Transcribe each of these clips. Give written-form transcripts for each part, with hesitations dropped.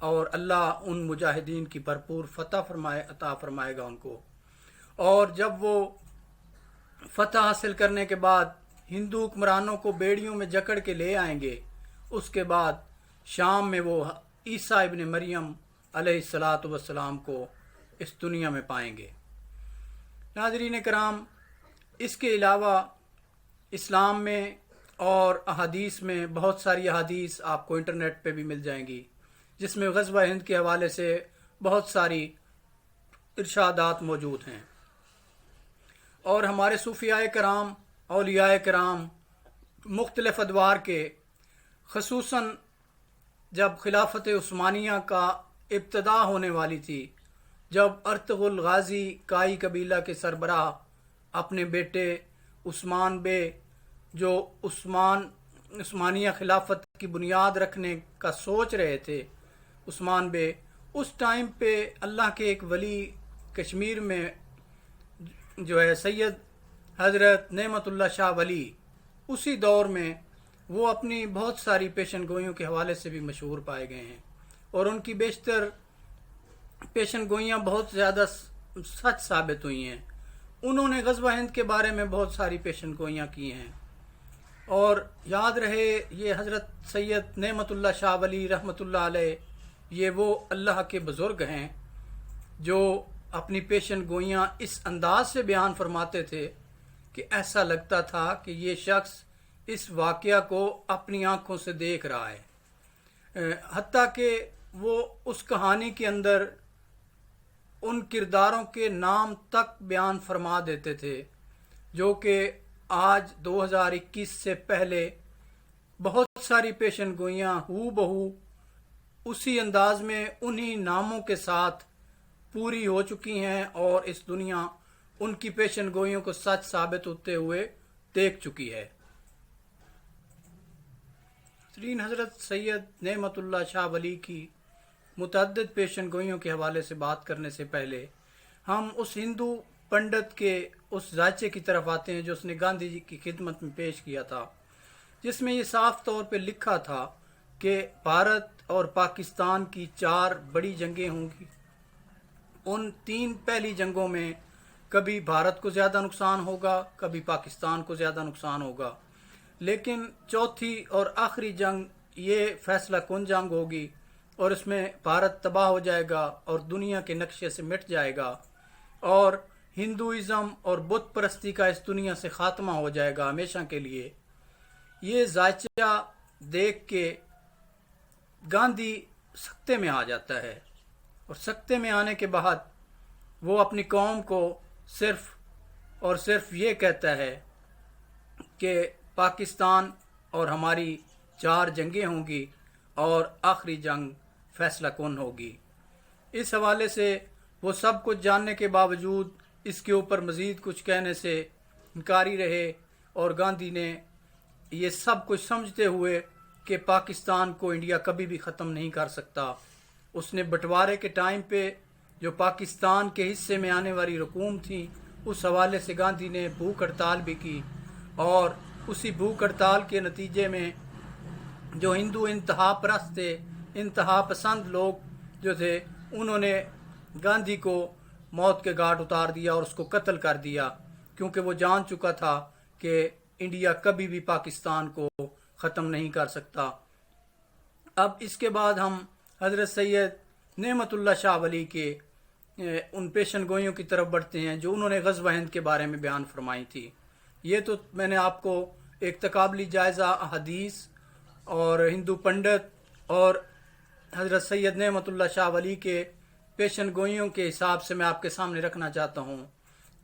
اور اللہ ان مجاہدین کی بھرپور فتح عطا فرمائے گا ان کو۔ اور جب وہ فتح حاصل کرنے کے بعد ہندو حکمرانوں کو بیڑیوں میں جکڑ کے لے آئیں گے، اس کے بعد شام میں وہ عیسیٰ ابن مریم علیہ السلام کو اس دنیا میں پائیں گے۔ ناظرین کرام، اس کے علاوہ اسلام میں اور احادیث میں بہت ساری احادیث آپ کو انٹرنیٹ پہ بھی مل جائیں گی، جس میں غزوہ ہند کے حوالے سے بہت ساری ارشادات موجود ہیں۔ اور ہمارے صوفیاء کرام، اولیاء کرام مختلف ادوار کے، خصوصاً جب خلافت عثمانیہ کا ابتدا ہونے والی تھی، جب ارطغرل غازی کائی قبیلہ کے سربراہ اپنے بیٹے عثمان بے، جو عثمانیہ خلافت کی بنیاد رکھنے کا سوچ رہے تھے، عثمان بے، اس ٹائم پہ اللہ کے ایک ولی کشمیر میں جو ہے سید حضرت نعمت اللہ شاہ ولی، اسی دور میں وہ اپنی بہت ساری پیشن گوئیوں کے حوالے سے بھی مشہور پائے گئے ہیں، اور ان کی بیشتر پیشن گوئیاں بہت زیادہ سچ ثابت ہوئی ہیں۔ انہوں نے غزوہ ہند کے بارے میں بہت ساری پیشن گوئیاں کی ہیں، اور یاد رہے یہ حضرت سید نعمت اللہ شاہ ولی رحمۃ اللہ علیہ، یہ وہ اللہ کے بزرگ ہیں جو اپنی پیشن گوئیاں اس انداز سے بیان فرماتے تھے کہ ایسا لگتا تھا کہ یہ شخص اس واقعہ کو اپنی آنکھوں سے دیکھ رہا ہے، حتیٰ کہ وہ اس کہانی کے اندر ان کرداروں کے نام تک بیان فرما دیتے تھے جو کہ آج 2021 سے پہلے بہت ساری پیشن گوئیاں ہو بہو اسی انداز میں انہی ناموں کے ساتھ پوری ہو چکی ہیں، اور اس دنیا ان کی پیشن گوئیوں کو سچ ثابت ہوتے ہوئے دیکھ چکی ہے۔ حضرت سید نعمت اللہ شاہ ولی کی متعدد پیشن گوئیوں کے حوالے سے بات کرنے سے پہلے ہم اس ہندو پنڈت کے اس ذائچے کی طرف آتے ہیں جو اس نے گاندھی جی کی خدمت میں پیش کیا تھا، جس میں یہ صاف طور پہ لکھا تھا کہ بھارت اور پاکستان کی 4 بڑی جنگیں ہوں گی۔ ان 3 پہلی جنگوں میں کبھی بھارت کو زیادہ نقصان ہوگا، کبھی پاکستان کو زیادہ نقصان ہوگا، لیکن چوتھی اور آخری جنگ یہ فیصلہ کن جنگ ہوگی، اور اس میں بھارت تباہ ہو جائے گا اور دنیا کے نقشے سے مٹ جائے گا، اور ہندوازم اور بت پرستی کا اس دنیا سے خاتمہ ہو جائے گا ہمیشہ کے لیے۔ یہ ذائچہ دیکھ کے گاندھی سکتے میں آ جاتا ہے، اور سکتے میں آنے کے بعد وہ اپنی قوم کو صرف اور صرف یہ کہتا ہے کہ پاکستان اور ہماری 4 جنگیں ہوں گی اور آخری جنگ فیصلہ کن ہوگی۔ اس حوالے سے وہ سب کچھ جاننے کے باوجود اس کے اوپر مزید کچھ کہنے سے انکاری رہے، اور گاندھی نے یہ سب کچھ سمجھتے ہوئے کہ پاکستان کو انڈیا کبھی بھی ختم نہیں کر سکتا، اس نے بٹوارے کے ٹائم پہ جو پاکستان کے حصے میں آنے والی رقوم تھی اس حوالے سے گاندھی نے بھوک ہڑتال بھی کی، اور اسی بھوک ہڑتال کے نتیجے میں جو ہندو انتہا پرست تھے، انتہا پسند لوگ جو تھے، انہوں نے گاندھی کو موت کے گھاٹ اتار دیا اور اس کو قتل کر دیا، کیونکہ وہ جان چکا تھا کہ انڈیا کبھی بھی پاکستان کو ختم نہیں کر سکتا۔ اب اس کے بعد ہم حضرت سید نعمت اللہ شاہ ولی کے ان پیشن گوئیوں کی طرف بڑھتے ہیں جو انہوں نے غزوہ ہند کے بارے میں بیان فرمائی تھی۔ یہ تو میں نے آپ کو ایک تقابلی جائزہ احادیث اور ہندو پنڈت اور حضرت سید نعمت اللہ شاہ ولی کے پیشن گوئیوں کے حساب سے میں آپ کے سامنے رکھنا چاہتا ہوں،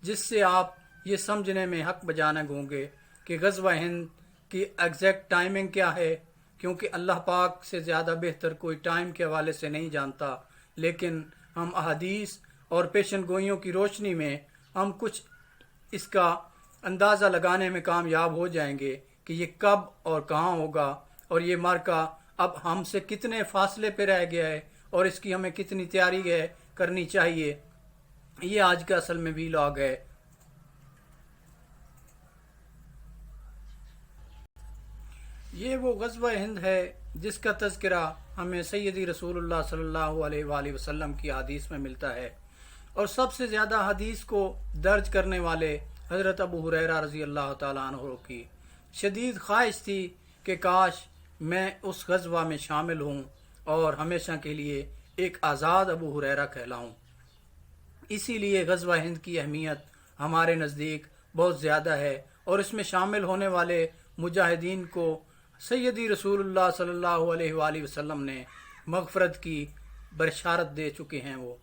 جس سے آپ یہ سمجھنے میں حق بجانب ہوں گے کہ غزوہ ہند کی ایگزیکٹ ٹائمنگ کیا ہے، کیونکہ اللہ پاک سے زیادہ بہتر کوئی ٹائم کے حوالے سے نہیں جانتا، لیکن ہم احادیث اور پیشن گوئیوں کی روشنی میں ہم کچھ اس کا اندازہ لگانے میں کامیاب ہو جائیں گے کہ یہ کب اور کہاں ہوگا، اور یہ معرکہ اب ہم سے کتنے فاصلے پہ رہ گیا ہے اور اس کی ہمیں کتنی تیاری ہے کرنی چاہیے۔ یہ آج کا اصل میں ویلاگ ہے۔ یہ وہ غزوہ ہند ہے جس کا تذکرہ ہمیں سیدی رسول اللہ صلی اللہ علیہ وآلہ وسلم کی حدیث میں ملتا ہے، اور سب سے زیادہ حدیث کو درج کرنے والے حضرت ابو ہریرہ رضی اللہ تعالیٰ عنہ کی شدید خواہش تھی کہ کاش میں اس غزوہ میں شامل ہوں اور ہمیشہ کے لیے ایک آزاد ابو ہریرہ کہلاؤں۔ اسی لیے غزوہ ہند کی اہمیت ہمارے نزدیک بہت زیادہ ہے، اور اس میں شامل ہونے والے مجاہدین کو سیدی رسول اللہ صلی اللہ علیہ وآلہ وسلم نے مغفرت کی بشارت دے چکے ہیں وہ۔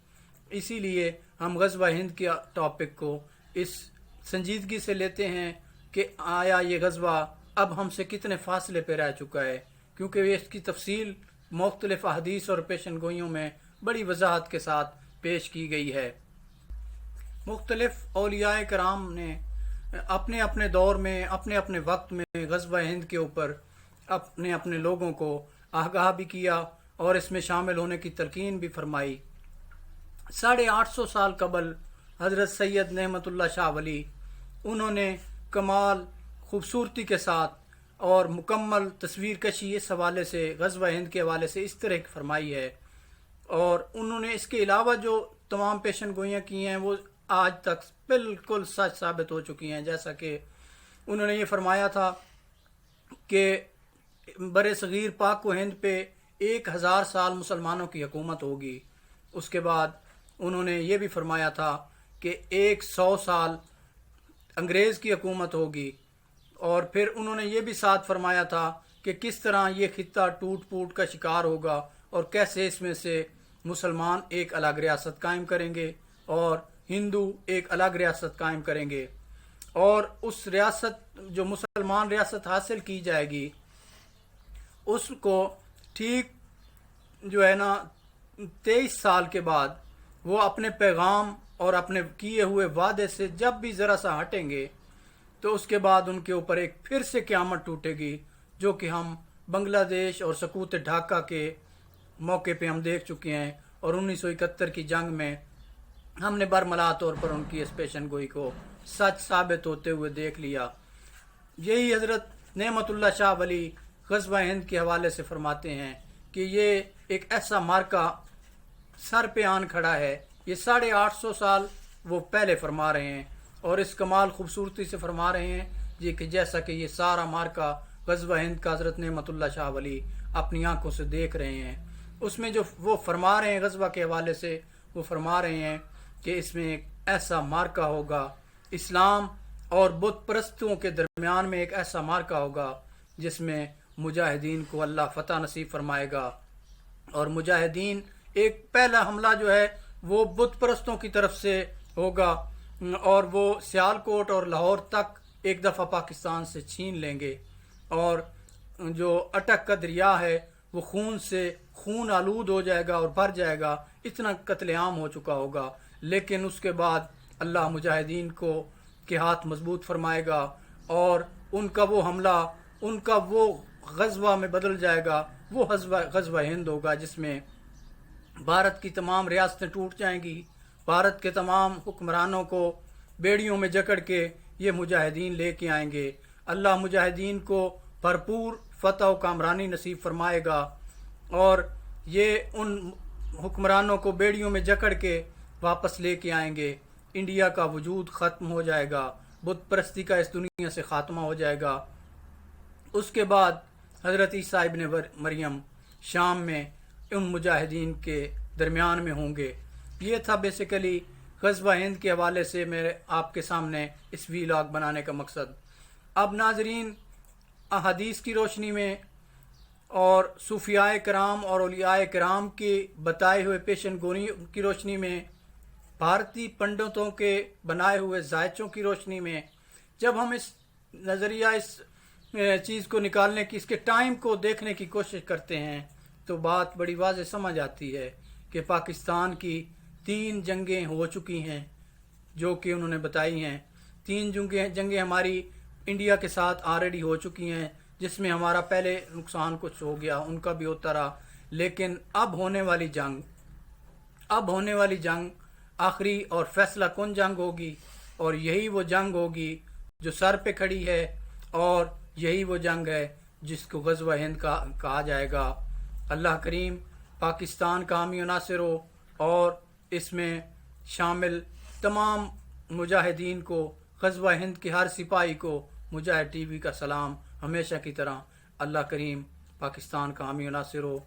اسی لیے ہم غزوہ ہند کے ٹاپک کو اس سنجیدگی سے لیتے ہیں کہ آیا یہ غزوہ اب ہم سے کتنے فاصلے پہ رہ چکا ہے، کیونکہ اس کی تفصیل مختلف احادیث اور پیشن گوئیوں میں بڑی وضاحت کے ساتھ پیش کی گئی ہے۔ مختلف اولیاء کرام نے اپنے اپنے دور میں اپنے اپنے وقت میں غزوہ ہند کے اوپر اپنے اپنے لوگوں کو آگاہ بھی کیا اور اس میں شامل ہونے کی تلقین بھی فرمائی۔ 850 سال قبل حضرت سید نعمت اللہ شاہ ولی انہوں نے کمال خوبصورتی کے ساتھ اور مکمل تصویر کشی اس حوالے سے غزوہ ہند کے حوالے سے اس طرح فرمائی ہے، اور انہوں نے اس کے علاوہ جو تمام پیشن گوئیاں کی ہیں وہ آج تک بالکل سچ ثابت ہو چکی ہیں۔ جیسا کہ انہوں نے یہ فرمایا تھا کہ بر صغیر پاک و ہند پہ 1000 سال مسلمانوں کی حکومت ہوگی۔ اس کے بعد انہوں نے یہ بھی فرمایا تھا کہ 100 سال انگریز کی حکومت ہوگی، اور پھر انہوں نے یہ بھی ساتھ فرمایا تھا کہ کس طرح یہ خطہ ٹوٹ پوٹ کا شکار ہوگا اور کیسے اس میں سے مسلمان ایک الگ ریاست قائم کریں گے اور ہندو ایک الگ ریاست قائم کریں گے، اور اس ریاست جو مسلمان ریاست حاصل کی جائے گی اس کو ٹھیک جو ہے نا 23 سال کے بعد وہ اپنے پیغام اور اپنے کیے ہوئے وعدے سے جب بھی ذرا سا ہٹیں گے تو اس کے بعد ان کے اوپر ایک پھر سے قیامت ٹوٹے گی، جو کہ ہم بنگلہ دیش اور سقوط ڈھاکہ کے موقع پہ ہم دیکھ چکے ہیں، اور 1971 کی جنگ میں ہم نے برملا طور پر ان کی اس پیشن گوئی کو سچ ثابت ہوتے ہوئے دیکھ لیا۔ یہی حضرت نعمت اللہ شاہ ولی غزوہ ہند کے حوالے سے فرماتے ہیں کہ یہ ایک ایسا مارکہ سر پہ آن کھڑا ہے۔ یہ 850 سال وہ پہلے فرما رہے ہیں، اور اس کمال خوبصورتی سے فرما رہے ہیں جی کہ جیسا کہ یہ سارا مارکہ غزوہ ہند کا حضرت نعمت اللہ شاہ ولی اپنی آنکھوں سے دیکھ رہے ہیں۔ اس میں جو وہ فرما رہے ہیں غزوہ کے حوالے سے، وہ فرما رہے ہیں کہ اس میں ایک ایسا مارکہ ہوگا، اسلام اور بت پرستوں کے درمیان میں ایک ایسا مارکہ ہوگا جس میں مجاہدین کو اللہ فتح نصیب فرمائے گا، اور مجاہدین ایک پہلا حملہ جو ہے وہ بت پرستوں کی طرف سے ہوگا، اور وہ سیالکوٹ اور لاہور تک ایک دفعہ پاکستان سے چھین لیں گے، اور جو اٹک کا دریا ہے وہ خون سے خون آلود ہو جائے گا اور بھر جائے گا، اتنا قتل عام ہو چکا ہوگا، لیکن اس کے بعد اللہ مجاہدین کو کے ہاتھ مضبوط فرمائے گا، اور ان کا وہ حملہ ان کا وہ غزوہ میں بدل جائے گا۔ وہ غزوہ ہند ہوگا جس میں بھارت کی تمام ریاستیں ٹوٹ جائیں گی، بھارت کے تمام حکمرانوں کو بیڑیوں میں جکڑ کے یہ مجاہدین لے کے آئیں گے۔ اللہ مجاہدین کو بھرپور فتح و کامرانی نصیب فرمائے گا، اور یہ ان حکمرانوں کو بیڑیوں میں جکڑ کے واپس لے کے آئیں گے۔ انڈیا کا وجود ختم ہو جائے گا، بت پرستی کا اس دنیا سے خاتمہ ہو جائے گا۔ اس کے بعد حضرت عیسیٰ ابن مریم شام میں ان مجاہدین کے درمیان میں ہوں گے۔ یہ تھا بیسیکلی غزوہ ہند کے حوالے سے میرے آپ کے سامنے اس ویلاگ بنانے کا مقصد۔ اب ناظرین، احادیث کی روشنی میں اور صوفیاء کرام اور اولیاء کرام کے بتائے ہوئے پیشن گوئی کی روشنی میں، بھارتی پنڈتوں کے بنائے ہوئے ذائچوں کی روشنی میں، جب ہم اس نظریہ اس چیز کو نکالنے کی، اس کے ٹائم کو دیکھنے کی کوشش کرتے ہیں تو بات بڑی واضح سمجھ آتی ہے کہ پاکستان کی 3 جنگیں ہو چکی ہیں جو کہ انہوں نے بتائی ہیں۔ 3 جنگیں ہماری انڈیا کے ساتھ آلریڈی ہو چکی ہیں، جس میں ہمارا پہلے نقصان کچھ ہو گیا، ان کا بھی ہوتا رہا، لیکن اب ہونے والی جنگ آخری اور فیصلہ کن جنگ ہوگی، اور یہی وہ جنگ ہوگی جو سر پہ کھڑی ہے، اور یہی وہ جنگ ہے جس کو غزوہ ہند کا کہا جائے گا۔ اللہ کریم پاکستان کا حامی و ناصر ہو اور اس میں شامل تمام مجاہدین کو، غزوہ ہند کے ہر سپاہی کو مجاہد ٹی وی کا سلام۔ ہمیشہ کی طرح اللہ کریم پاکستان کا حامی و ناصر ہو۔